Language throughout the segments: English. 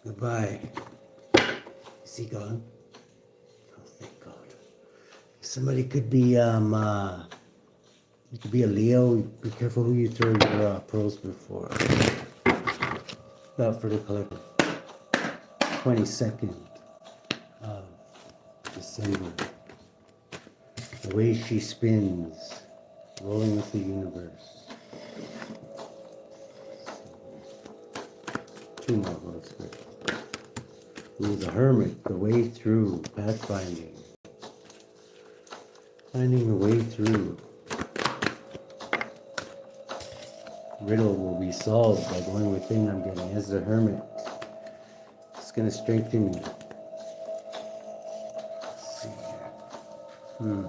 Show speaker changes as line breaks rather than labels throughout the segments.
Goodbye. Is he gone? Oh, thank God. Somebody could be you could be a Leo. Be careful who you throw your pearls before. Without further collecting. 22nd of December. The way she spins, rolling with the universe. Two more words. Ooh, the Hermit, the way through, pathfinding. Finding a way through. Riddle will be solved by going within, I'm getting, as the Hermit. It's going to strengthen you. Let's see here.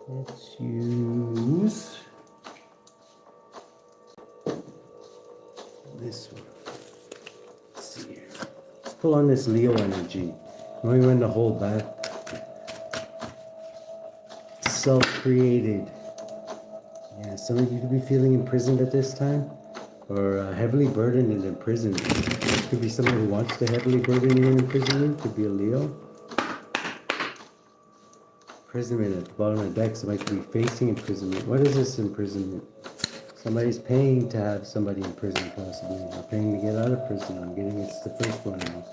Let's use this one. Let's see here. Let's pull on this Leo energy. Knowing when to hold back. Self-created. Yeah, some of you could be feeling imprisoned at this time, or heavily burdened and imprisoned. Could be someone who wants to heavily burden you and imprison you. Could be a Leo. Imprisonment at the bottom of the deck. Somebody could be facing imprisonment. What is this imprisonment? Somebody's paying to have somebody in prison, possibly. Or paying to get out of prison. I'm getting it's the first one now.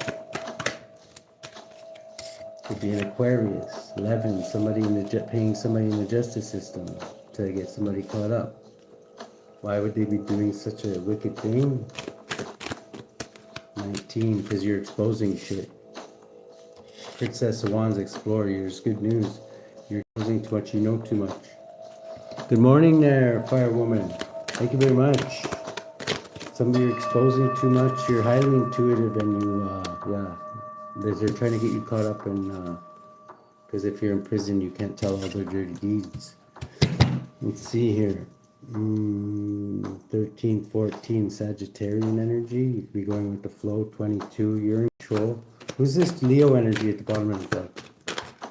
Could be an Aquarius, 11, somebody in the paying somebody in the justice system to get somebody caught up. Why would they be doing such a wicked thing? 19, because you're exposing shit. Princess of Wands, Explorer, here's good news. You're exposing too much, you know too much. Good morning there, Firewoman. Thank you very much. Somebody you're exposing too much, you're highly intuitive and you, yeah. They're trying to get you caught up in, because if you're in prison, you can't tell all their dirty deeds. Let's see here. 13, 14, Sagittarian energy. You could be going with the flow. 22, you're in control. Who's this Leo energy at the bottom of the deck?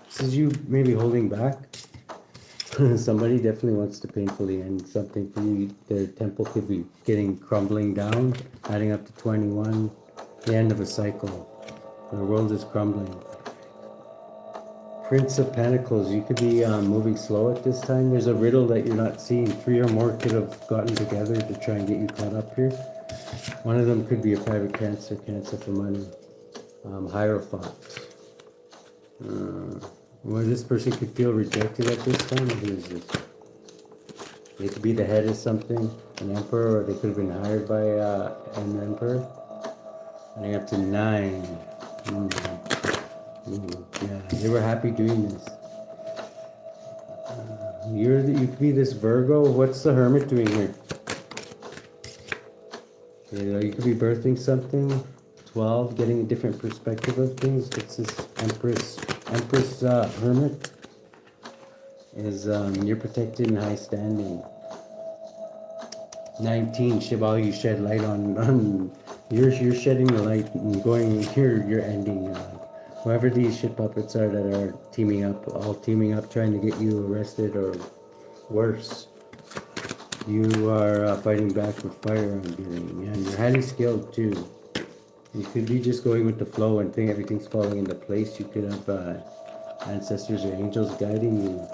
This is you maybe holding back. Somebody definitely wants to painfully end something for you. Their temple could be crumbling down, adding up to 21. The end of a cycle. The world is crumbling. Prince of Pentacles, you could be moving slow at this time. There's a riddle that you're not seeing. 3 or more could have gotten together to try and get you caught up here. One of them could be a private cancer for money. Hierophant. Well, this person could feel rejected at this time. Who is this? They could be the head of something, an emperor, or they could have been hired by an emperor. Adding up to 9. Yeah, they were happy doing this. You could be this Virgo. What's the Hermit doing here? You could be birthing something. 12, getting a different perspective of things. It's this Empress Hermit. Is you're protected and high standing. 19, Shibal, you shed light on you're shedding the light and going here. You're ending. Whoever these shit puppets are that are all teaming up, trying to get you arrested or worse. You are fighting back with fire, I'm getting, and you're highly skilled too. You could be just going with the flow and think everything's falling into place. You could have ancestors or angels guiding you.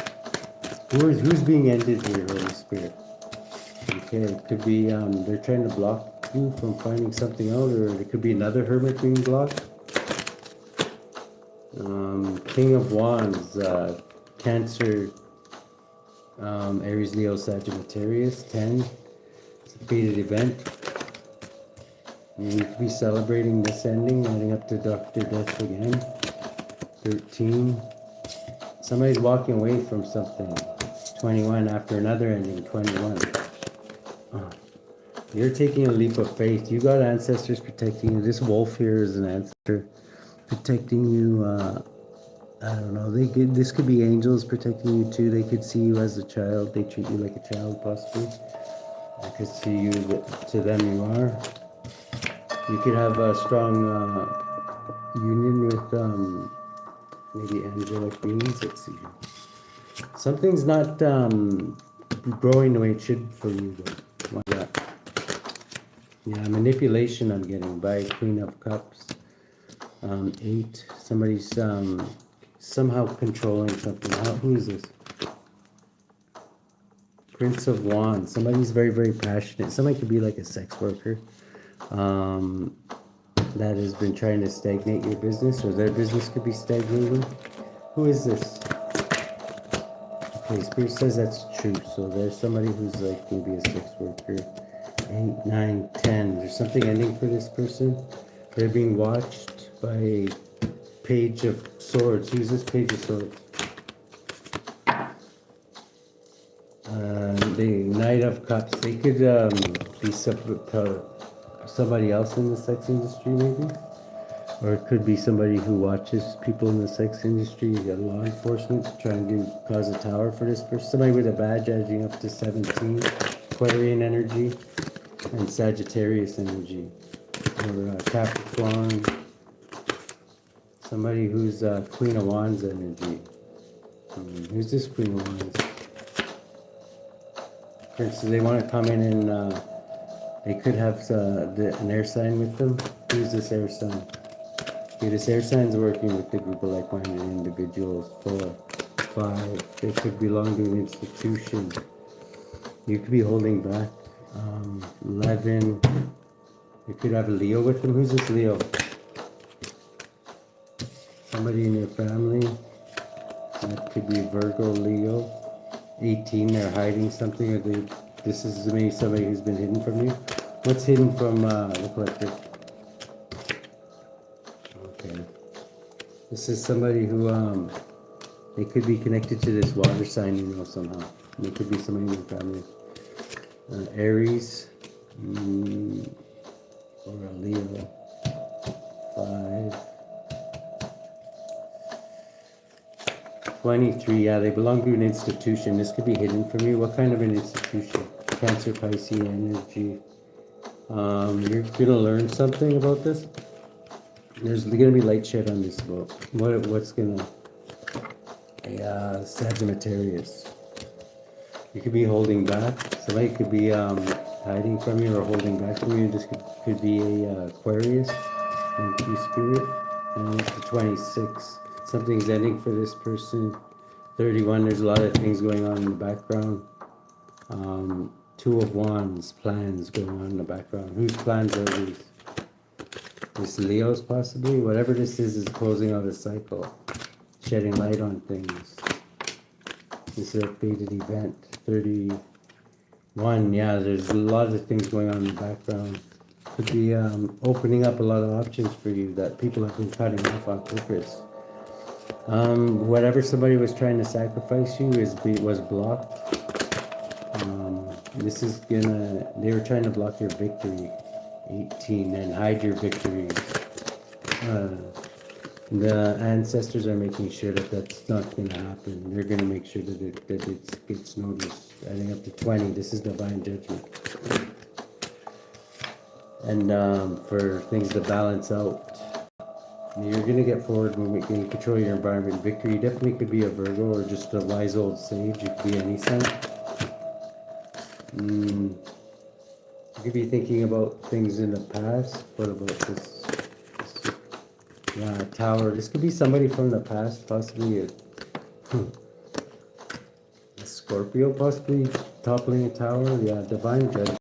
Who's being ended here, Holy Spirit? Okay, it could be they're trying to block you from finding something out, or it could be another Hermit being blocked. King of Wands, Cancer, Aries, Leo, Sagittarius, 10. It's a fated event. And you could be celebrating this ending, adding up to Dr. Death again. 13. Somebody's walking away from something. 21 after another ending. 21. You're taking a leap of faith. You got ancestors protecting you. This wolf here is an ancestor protecting you. I don't know. This could be angels protecting you too. They could see you as a child. They treat you like a child, possibly. I could see you. To them, you are. You could have a strong union with maybe angelic beings. Let's see. Something's not growing the way it should for you, though. Why that? Yeah, manipulation I'm getting by Queen of Cups. 8. Somebody's somehow controlling something. Who is this? Prince of Wands. Somebody's very, very passionate. Somebody could be like a sex worker that has been trying to stagnate your business, or their business could be stagnating. Who is this? Okay, Spirit says that's true. So there's somebody who's like maybe a sex worker. 8, 9, 10. There's something ending for this person. They're being watched by a Page of Swords. Who's this Page of Swords? The Knight of Cups. They could be somebody else in the sex industry, maybe. Or it could be somebody who watches people in the sex industry, law enforcement, to try and cause a tower for this person. Somebody with a badge adding up to 17. Aquarian energy and Sagittarius energy. Or Capricorn. Somebody who's Queen of Wands energy. Who's this Queen of Wands? For instance, they want to come in and they could have an air sign with them. Who's this air sign? Okay, this air sign's working with the group of like-minded individuals. 4, 5. They could belong to an institution. You could be holding back. 11. You could have a Leo with them. Who's this Leo? Somebody in your family. That could be Virgo, Leo. 18. They're hiding something. Or this is maybe somebody who's been hidden from you. What's hidden from the collective? Okay. This is somebody who they could be connected to this water sign, somehow. They could be somebody in your family. Aries. Or a Leo. 5. 23, yeah, they belong to an institution. This could be hidden from you. What kind of an institution? Cancer, Pisces energy. You're gonna learn something about this. There's gonna be light shed on this book. What's gonna Sagittarius. You could be holding back. Somebody could be hiding from you or holding back from you. This could be a Aquarius and Spirit. And it's the 26. Something's ending for this person. 31, there's a lot of things going on in the background. 2 of Wands, plans going on in the background. Whose plans are these? This Leo's possibly? Whatever this is closing out a cycle. Shedding light on things. This is a fated event. 31, yeah, there's a lot of things going on in the background. Could be opening up a lot of options for you that people have been cutting off on purpose. Whatever somebody was trying to sacrifice you was blocked. They were trying to block your victory. 18, and hide your victory. The ancestors are making sure that that's not going to happen. They're going to make sure that it gets noticed. Adding up to 20, this is divine judgment. And for things to balance out, you're going to get forward movement, you can control your environment. Victory definitely could be a Virgo or just a wise old sage. It could be any sign. You could be thinking about things in the past. What about this? Yeah, tower. This could be somebody from the past, possibly a Scorpio, possibly toppling a tower. Yeah, divine judgment.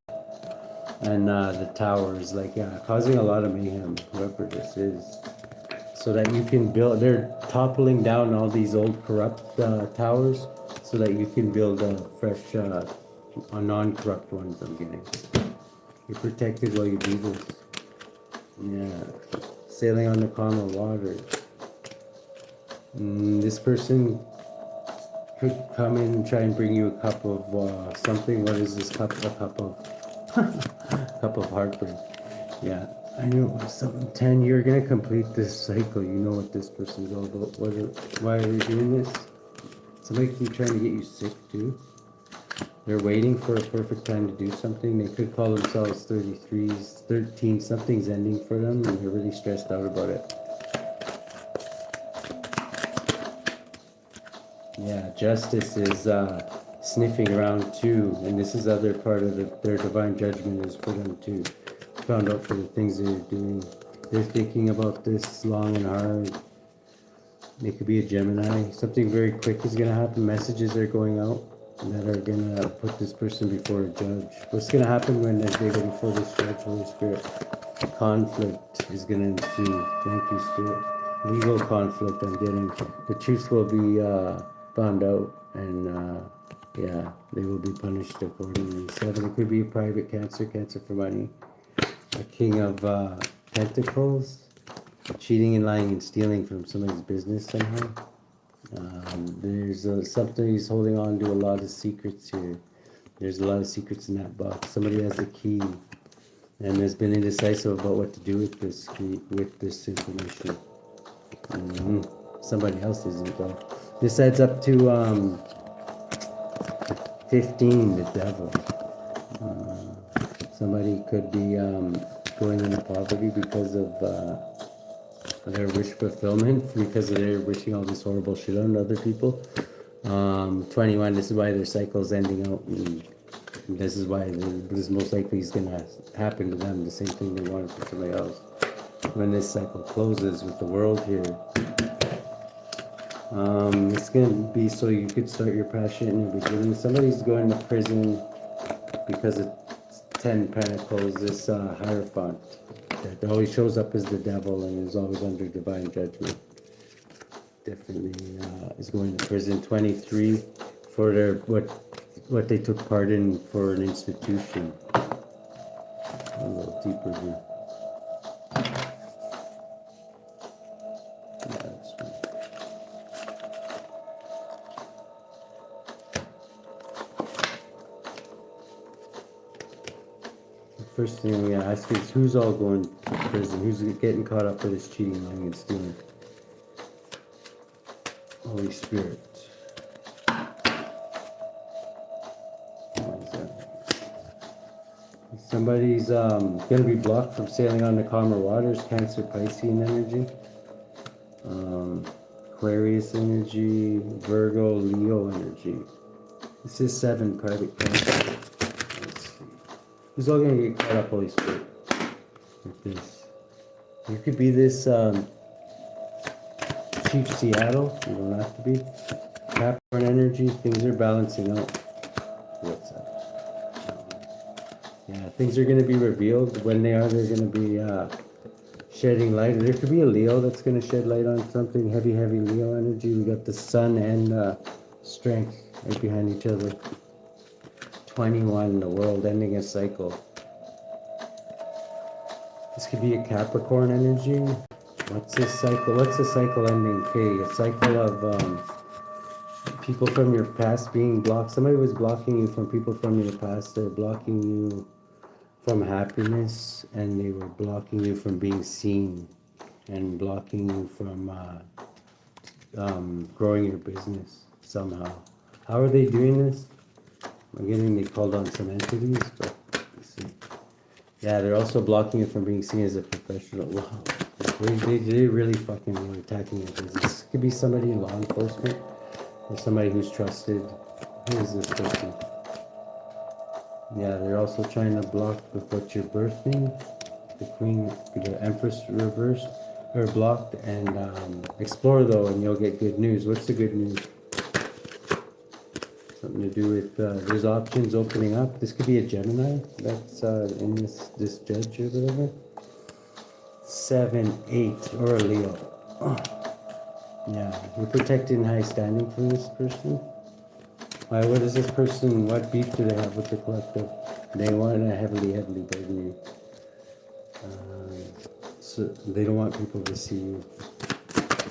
And the tower is like, causing a lot of mayhem, whoever this is. So that you can build, they're toppling down all these old corrupt towers so that you can build a fresh, non-corrupt ones, I'm getting. You're protected while you do this. Yeah. Sailing on the calm of water. This person could come in and try and bring you a cup of something. What is this cup? A cup of cup of heartbreak. Yeah. I know something. 10. You're gonna complete this cycle. You know what this person's all about. Why are they doing this? Somebody could be trying to get you sick too. They're waiting for a perfect time to do something. They could call themselves 33s, 13. Something's ending for them, and they're really stressed out about it. Yeah, justice is sniffing around too, and this is other part of their divine judgment is for them too. found out for the things they're doing. They're thinking about this long and hard. They could be a Gemini. Something very quick is gonna happen. Messages are going out that are gonna put this person before a judge. What's gonna happen when they go before this judge, Holy Spirit? Conflict is gonna ensue. Thank you, Spirit. Legal conflict. I'm getting. The truth will be found out, and yeah, they will be punished accordingly. 7. It could be a private cancer for money. A King of Pentacles. Cheating and lying and stealing from somebody's business somehow. There's something he's holding on to, a lot of secrets here. There's a lot of secrets in that box. Somebody has the key and has been indecisive about what to do with this key, with this information. Somebody else isn't though. This adds up to 15, the devil. Somebody could be going into poverty because of their wish fulfillment, because they're wishing all this horrible shit on other people. 21, this is why their cycle's ending out, and this is why this most likely is going to happen to them, the same thing they wanted for somebody else. When this cycle closes with the world here, it's going to be so you could start your passion in your beginning. Somebody's going to prison because of 10 Pentacles, this Hierophant that always shows up as the devil and is always under divine judgment. Definitely is going to prison. 23 for their what they took part in for an institution. A little deeper here. Yeah, that's right. First thing I'm gonna ask is who's all going to prison? Who's getting caught up for this cheating, lying, and stealing? Holy Spirit. What is that? Somebody's gonna be blocked from sailing on the calmer waters. Cancer, Piscean energy. Aquarius energy. Virgo, Leo energy. This is 7, private cancer. Who's all gonna get caught up, Holy Spirit? Like this. You could be this Chief Seattle. You don't have to be. Capricorn energy. Things are balancing out. What's that? Yeah, things are gonna be revealed. When they are, they're gonna be shedding light. There could be a Leo that's gonna shed light on something. Heavy Leo energy. We got the Sun and Strength right behind each other. 21, the world ending a cycle. This could be a Capricorn energy. What's this cycle? What's the cycle ending? Okay, a cycle of people from your past being blocked. Somebody was blocking you from people from your past. They're blocking you from happiness, and they were blocking you from being seen, and blocking you from growing your business somehow. How are they doing this? I'm getting they called on some entities, but let's see. Yeah, they're also blocking you from being seen as a professional. Wow. They really fucking are attacking your business. It could be somebody in law enforcement or somebody who's trusted. Who is this person? Yeah, they're also trying to block with what you're birthing. The Queen, the Empress reversed or blocked, and explore though, and you'll get good news. What's the good news? Something to do with there's options opening up. This could be a Gemini that's in this judge or whatever. 7, 8, or a Leo. Oh. Yeah, you're protected in high standing from this person. Why? What is this person? What beef do they have with the collective? They want to heavily burden you. So they don't want people to see you.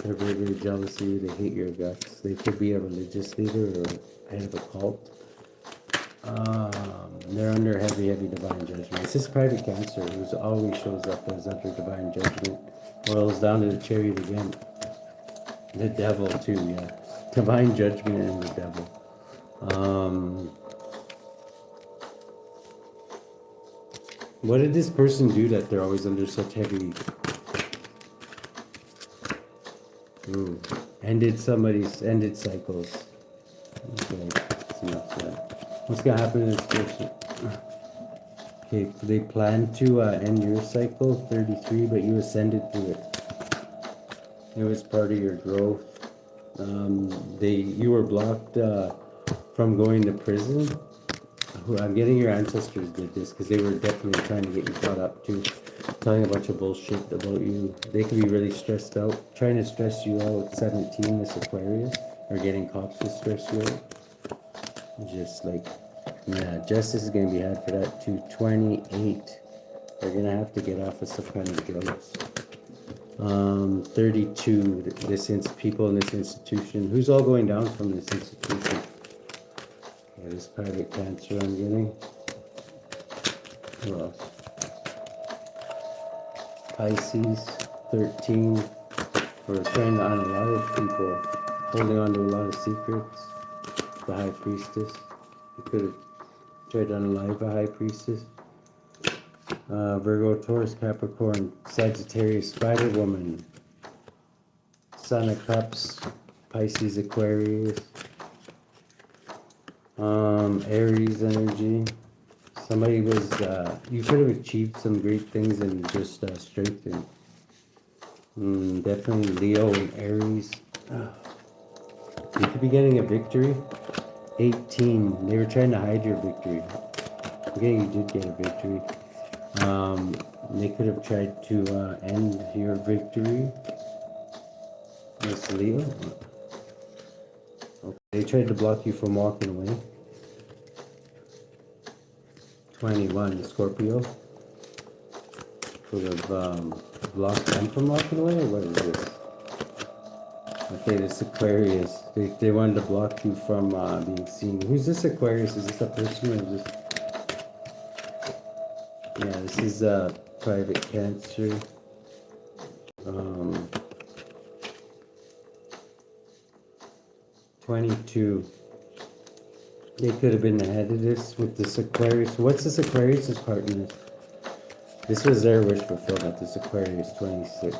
They're very jealous of you. They hate your guts. They could be a religious leader or head of a cult. They're under heavy divine judgment. This is private cancer who always shows up as under divine judgment. Boils down to the chariot again. The devil too, yeah. Divine judgment and the devil. What did this person do that they're always under such heavy... Ooh. Ended cycles. Okay, let's see what's that. What's gonna happen to this person? Okay, they planned to end your cycle, 33, but you ascended through it. It was part of your growth. You were blocked from going to prison. I'm getting your ancestors did this because they were definitely trying to get you caught up too, telling a bunch of bullshit about you. They could be really stressed out, trying to stress you out. 17, this Aquarius, or getting cops to stress you out. Just like, yeah, justice is gonna be had for that too. 28, they're gonna have to get off of some kind of drugs. 32, people in this institution. Who's all going down from this institution? Yeah, this private cancer I'm getting. Who else? Pisces, 13. We're trying to, on a lot of people, holding on to a lot of secrets. The High Priestess. You could have tried to unalive a High Priestess. Virgo, Taurus, Capricorn, Sagittarius, Spider Woman, Son of Cups, Pisces, Aquarius, Aries energy. Somebody was, you could have achieved some great things and just strengthened. Definitely Leo and Aries. You could be getting a victory. 18, they were trying to hide your victory. Okay, you did get a victory. They could have tried to end your victory. Miss Leo. Okay. They tried to block you from walking away. 21, Scorpio. Could have blocked them from walking away, or what is this? Okay, this Aquarius. They wanted to block you from being seen. Who's this Aquarius? Is this a person or is this? Yeah, this is a private cancer. 22. They could have been the head of this with this Aquarius. What's this Aquarius' partner? This was their wish fulfillment, this Aquarius 26.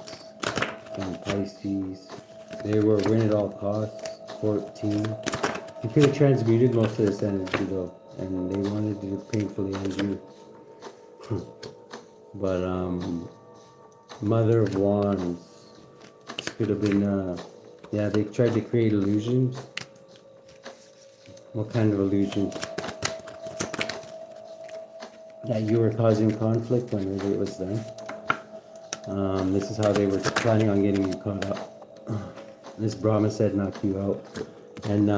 And Pisces. They were win at all costs. 14. You could have transmuted most of this energy though. And they wanted to painfully end you. But Mother of Wands. This could have been yeah, they tried to create illusions. What kind of illusions? That you were causing conflict when really it was them. This is how they were planning on getting you caught up. This Brahma said knock you out. And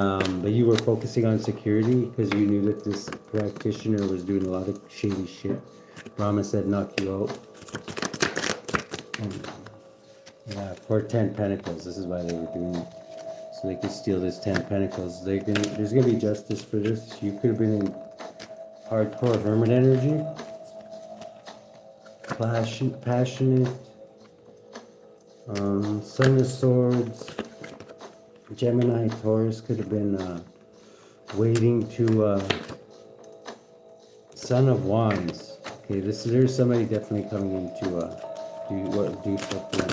but you were focusing on security because you knew that this practitioner was doing a lot of shady shit. Brahma said knock you out. Yeah, for 10 Pentacles. This is why they were doing it. So they could steal this 10 Pentacles. There's gonna be justice for this. You could have been in hardcore Hermit energy. Passionate. Son of Swords. Gemini, Taurus could have been waiting to Son of Wands. Okay, there's somebody definitely coming in to do something.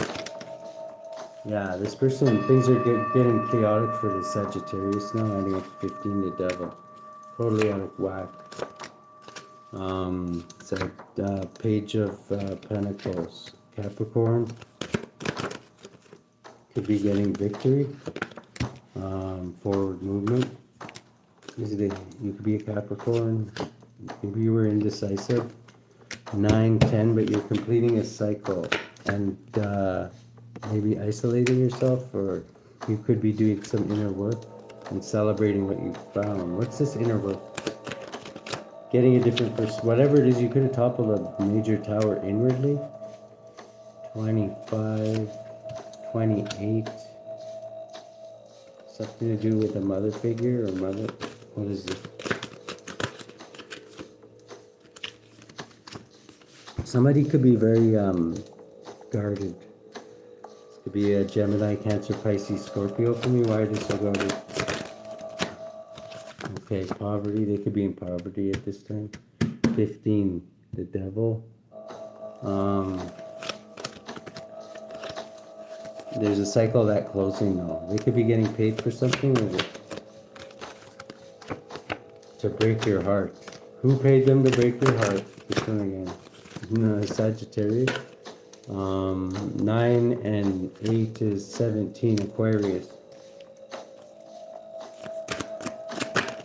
Yeah, this person, things are getting chaotic for the Sagittarius now, adding up to 15, the Devil. Totally out of whack. It's a Page of Pentacles. Capricorn. Could be getting victory. Forward movement. You could be a Capricorn. Maybe you were indecisive. 9, 10, but you're completing a cycle. And maybe isolating yourself, or you could be doing some inner work and celebrating what you found. What's this inner work? Getting a different person. Whatever it is, you could have toppled a major tower inwardly. 25, 28. Something to do with a mother figure or mother. What is it? Somebody could be very guarded. This could be a Gemini, Cancer, Pisces, Scorpio for me. Why are they so guarded? Okay, poverty. They could be in poverty at this time. 15, the Devil. There's a cycle of that closing though. They could be getting paid for something to break your heart. Who paid them to break your heart? this one again? No, Sagittarius. 9 and 8 is 17, Aquarius.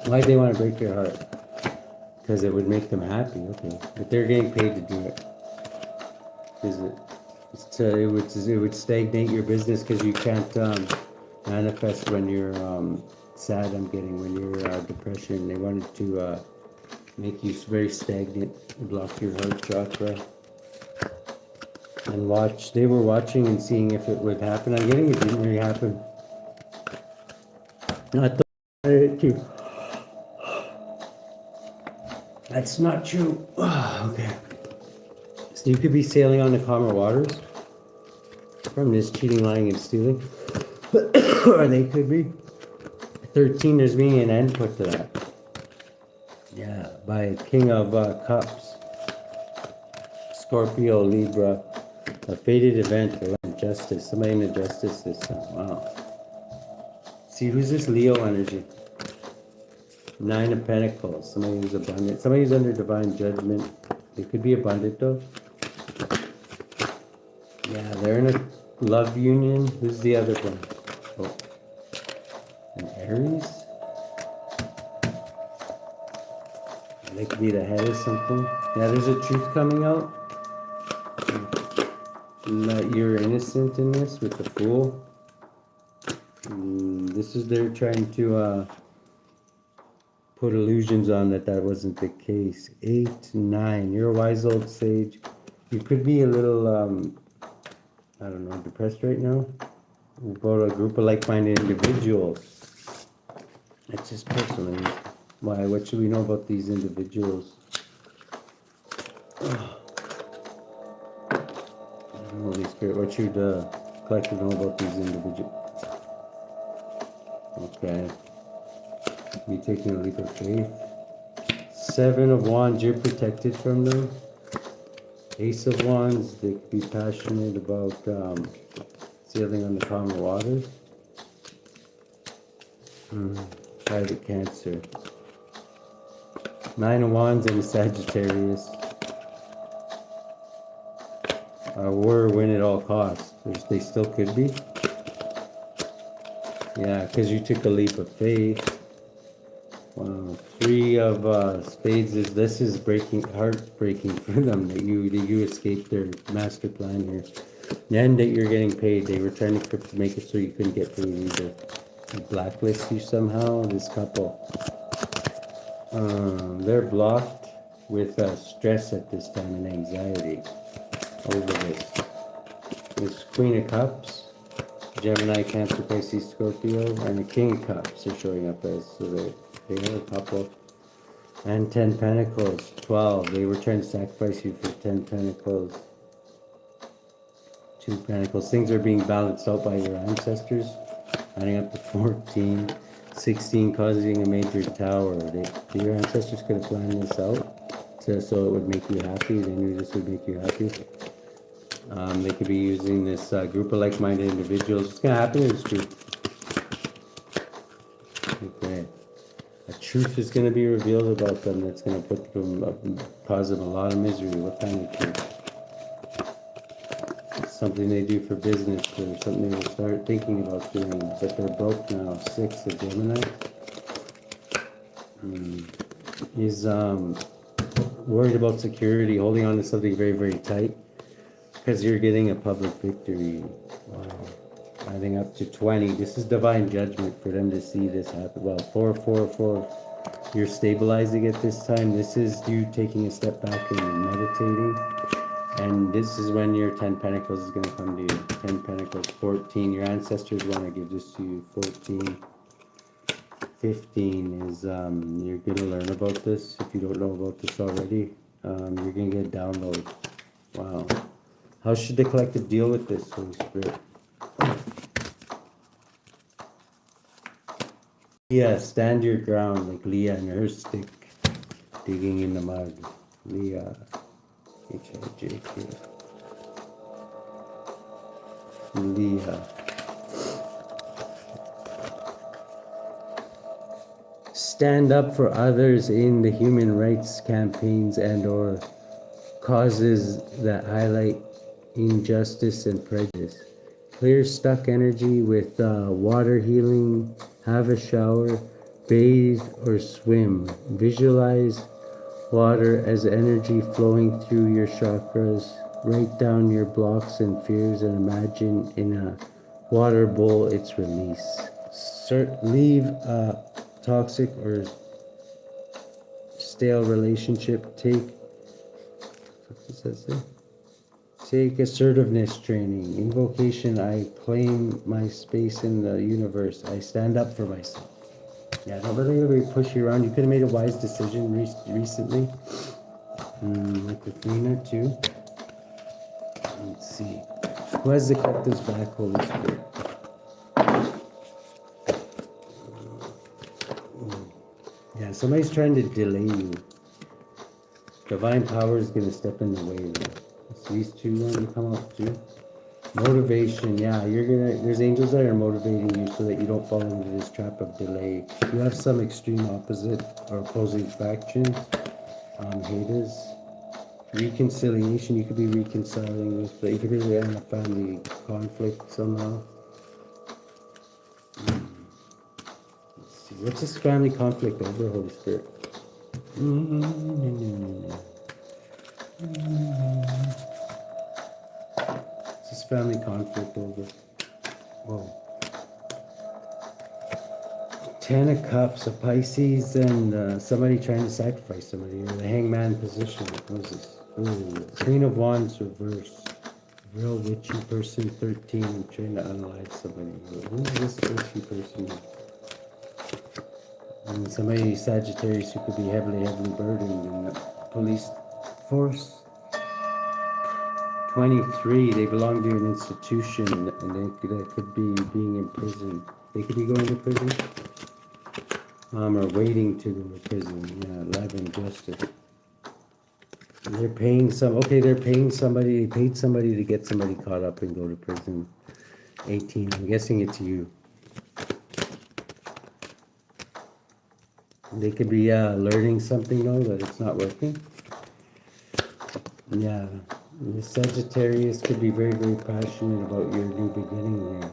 Why do they want to break your heart? Because it would make them happy, okay. But they're getting paid to do it. Is it? It would stagnate your business because you can't manifest when you're sad. I'm getting when you're depression. They wanted to make you very stagnant, block your heart chakra, and watch. They were watching and seeing if it would happen. I'm getting it didn't really happen. Not the too. That's not true. Okay. So you could be sailing on the calmer waters from this cheating, lying, and stealing. Or they could be. 13, there's being an end put to that. Yeah, by King of Cups. Scorpio, Libra. A fated event around justice. Somebody in the justice system. Wow. See, who's this Leo energy? 9 of Pentacles. Somebody who's abundant. Somebody who's under divine judgment. They could be abundant though. Yeah, they're in a love union. Who's the other one? Oh. An Aries? They could be the head of something. Yeah, there's a truth coming out. That you're innocent in this with the Fool. This is they're trying to put illusions on that wasn't the case. 8, 9. You're a wise old sage. You could be a little I don't know, depressed right now. About a group of like-minded individuals. It's just personally. Why? What should we know about these individuals? Holy Spirit, what should collective know about these individuals? Okay. You taking a leap of faith. 7 of Wands, you're protected from them. Ace of Wands, they could be passionate about sailing on the calmer waters. Private Cancer. 9 of Wands and a Sagittarius. War, win at all costs. They still could be. Yeah, because you took a leap of faith. Wow. 3 of Spades is this is heartbreaking for them that you escaped their master plan here. And that you're getting paid. They were trying to make it so you couldn't get paid either. Blacklist you somehow. This couple. They're blocked with stress at this time and anxiety over this. This Queen of Cups. Gemini, Cancer, Pisces, Scorpio, and the King of Cups are showing up as, so they are a couple. And 10 Pentacles, 12. They were trying to sacrifice you for 10 Pentacles. 2 Pentacles. Things are being balanced out by your ancestors. Adding up to 14. 16, causing a major tower. Your ancestors could have planned this out so it would make you happy. They knew this would make you happy. They could be using this group of like-minded individuals. What's going to happen in this group? Okay. A truth is going to be revealed about them that's going to put them, cause them a lot of misery. What kind of truth? Something they do for business or something they will start thinking about doing, but they're broke now. 6 of Gemini. He's worried about security, holding on to something very, very tight. Because you're getting a public victory. Wow. Adding up to 20. This is divine judgment for them to see this happen. Well, 4, 4, 4. You're stabilizing at this time. This is you taking a step back and meditating. And this is when your 10 Pentacles is going to come to you. 10 Pentacles, 14. Your ancestors want to give this to you. 14. 15 is you're going to learn about this. If you don't know about this already, you're going to get a download. Wow. How should the collective deal with this, Holy Spirit? Yeah, stand your ground like Leah and her stick digging in the mud. Leah, H-I-J-K. Leah. Stand up for others in the human rights campaigns and or causes that highlight injustice and prejudice. Clear stuck energy with water healing. Have a shower, bathe or swim. Visualize water as energy flowing through your chakras. Write down your blocks and fears and imagine in a water bowl its release. Leave a toxic or stale relationship. Take assertiveness training. Invocation, I claim my space in the universe. I stand up for myself. Yeah, don't let anybody push you around. You could have made a wise decision recently. Like the Athena too. Let's see. Who has the collector's back, Holy Spirit? Yeah, somebody's trying to delay you. Divine power is going to step in the way though. These two want to come up too. Motivation, yeah, there's angels that are motivating you so that you don't fall into this trap of delay. You have some extreme opposite or opposing factions, haters. Reconciliation, you could be reconciling with, but you could be in a family conflict somehow. Let's see, what's this family conflict over, Holy Spirit? This family conflict over. Whoa. 10 of Cups, a Pisces, and somebody trying to sacrifice somebody, or the hangman position. What is this? Ooh, Queen of Wands reverse. Real witchy person, 13. I'm trying to analyze somebody. Who is this witchy person? And somebody, Sagittarius, who could be heavily burdened in the police force. 23, they belong to an institution, and they could be being in prison. They could be going to prison, or waiting to go to prison. Yeah, 11, justice. They're paying they're paying somebody, they paid somebody to get somebody caught up and go to prison. 18, I'm guessing it's you. They could be learning something though, that it's not working. Yeah. The Sagittarius could be very, very passionate about your new beginning there.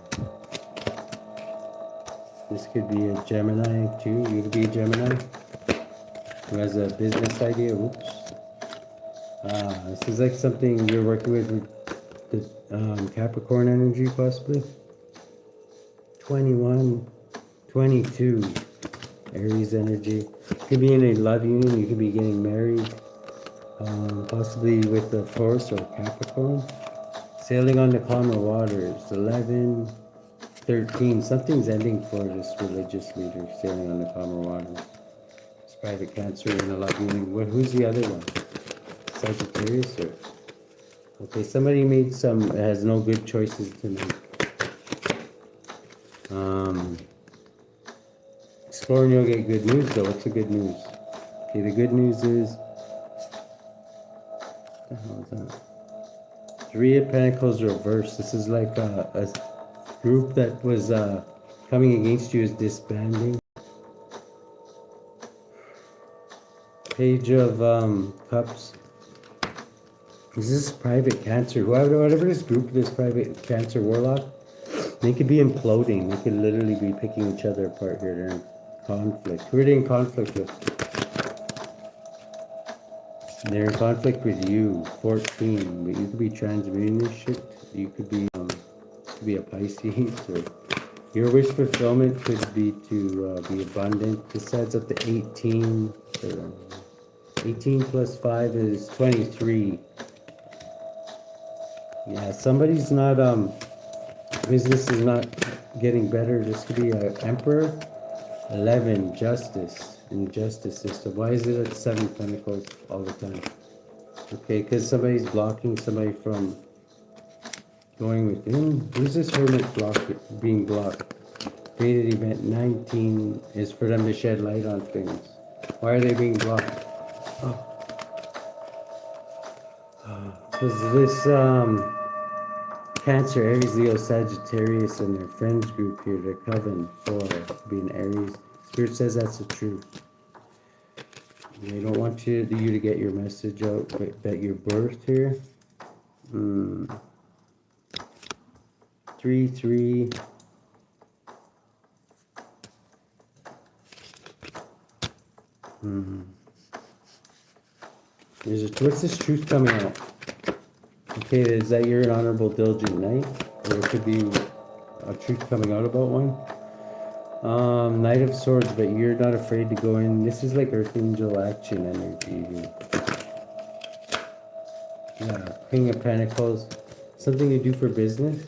This could be a Gemini too. You could be a Gemini who has a business idea. Oops. This is like something you're working with the Capricorn energy possibly. 21, 22, Aries energy. Could be in a love union. You could be getting married. Possibly with the Taurus or Capricorn. Sailing on the calmer waters. 11, 13. Something's ending for this religious leader. Sailing on the calmer waters. It's private Cancer in a love union. Who's the other one? Sagittarius or? Okay, somebody has no good choices to make. Exploring, you'll get good news though. What's the good news? Okay, the good news is, what the hell is that? 3 of Pentacles reversed. This is like a group that was coming against you is disbanding. Page of Cups. Is this private Cancer? Whatever this group, this private Cancer warlock, they could be imploding. They could literally be picking each other apart here. They're in conflict. Who are they in conflict with? They're in conflict with you. 14. But you could be transmuting this shit. You could be a Pisces, or your wish fulfillment could be to be abundant. This adds up to 18. 18 plus 5 is 23. Yeah, somebody's not, business is not getting better. This could be an Emperor. 11, Justice, in the justice system. Why is it at 7 Pentacles all the time? Okay, because somebody's blocking somebody from going within. Who's this Hermit being blocked? Created event 19 is for them to shed light on things. Why are they being blocked? Because this Cancer, Aries, Leo, Sagittarius, and their friends group here, their coven for being Aries. Spirit says that's the truth. They don't want you to get your message out that you're birthed here. 3-3. What's this truth coming out? Okay, is that you're an honorable, diligent knight? Or it could be a truth coming out about one. Knight of Swords, but you're not afraid to go in. This is like Archangel action energy. Yeah, King of Pentacles. Something you do for business.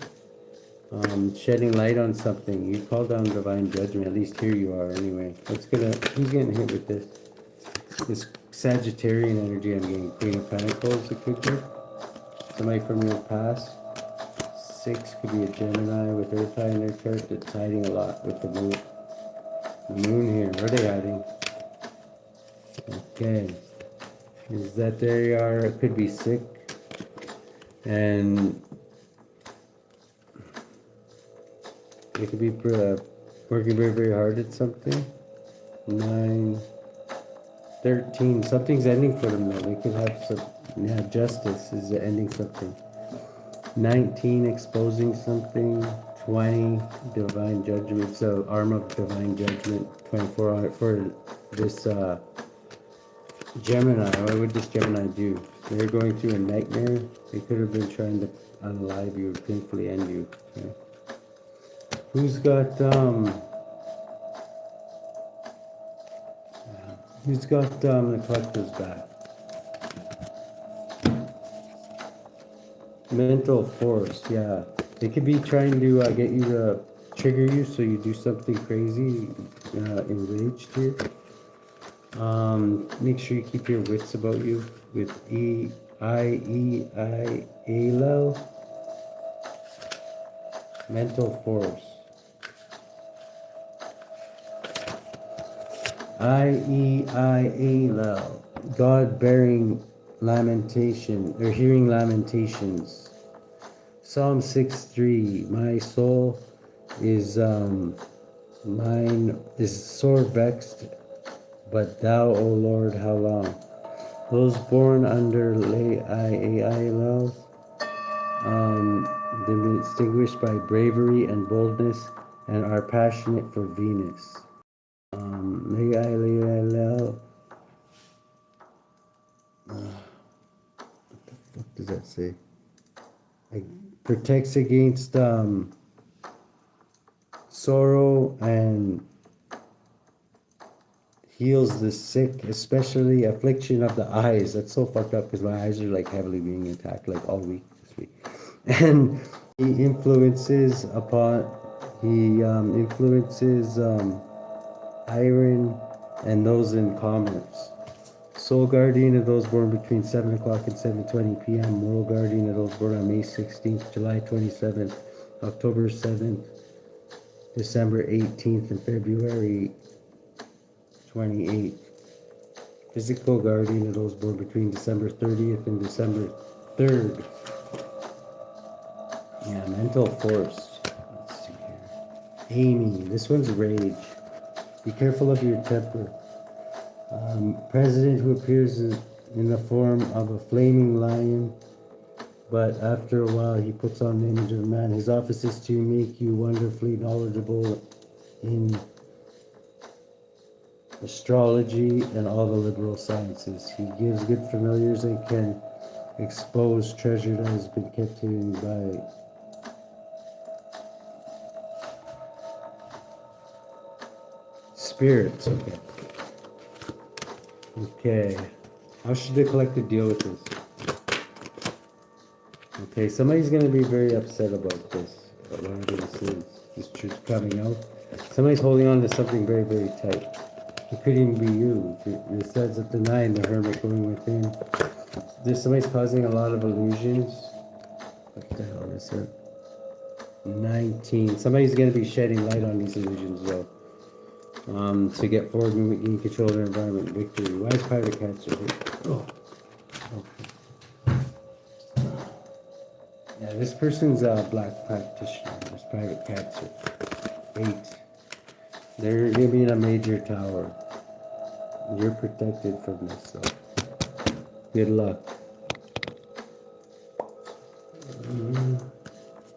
Shedding light on something. You call down divine judgment. At least here you are anyway. Who's getting hit with this? This Sagittarian energy I'm getting. Queen of Pentacles, it could be. Somebody from your past. 6 could be a Gemini with Earth high in their chart that's hiding a lot with the moon. The moon here. Where are they hiding? Okay. Is that there you are? It could be sick. And it could be working very, very hard at something. 9, 13. Something's ending for them though. They could have some. Yeah, justice is ending something. 19, exposing something. 20, divine judgment. So arm of divine judgment. 24 on it for this Gemini. What would this Gemini do? They're going through a nightmare. They could have been trying to unalive you, painfully end you. Okay. Who's got the collector's back? Mental force, yeah. They could be trying to get you to trigger you so you do something crazy, enraged here. Make sure you keep your wits about you with Ieialel. Mental force. Ieialel. God bearing lamentation, or hearing lamentations. Psalm 6:3. My soul is mine is sore vexed, but thou, O Lord, how long? Those born under Ieialel, they're distinguished by bravery and boldness, and are passionate for Venus. Ieialel. What the fuck does that say? It protects against sorrow and heals the sick, especially affliction of the eyes. That's so fucked up because my eyes are like heavily being attacked like all week this week. And he influences iron and those in commerce. Soul guardian of those born between 7 o'clock and 7:20 p.m. Moral guardian of those born on May 16th, July 27th, October 7th, December 18th, and February 28th. Physical guardian of those born between December 30th and December 3rd. Yeah, mental force. Let's see here. Amy, this one's rage. Be careful of your temper. President who appears in the form of a flaming lion, but after a while he puts on the image of a man. His office is to make you wonderfully knowledgeable in astrology and all the liberal sciences. He gives good familiars and can expose treasure that has been kept hidden by spirits. Okay. How should the collective deal with this? Okay, somebody's going to be very upset about this. Whatever this is. This truth coming out. Somebody's holding on to something very, very tight. It could even be you. It says at the 9, the Hermit going within. Somebody's causing a lot of illusions. What the hell is it? 19. Somebody's going to be shedding light on these illusions though. To get forward movement, gain control of their environment, victory. Why is Private Cancer here? Oh. Okay. Yeah, this person's a black practitioner. There's Private Cancer. 8. They're gonna be in a major tower. You're protected from this, so good luck.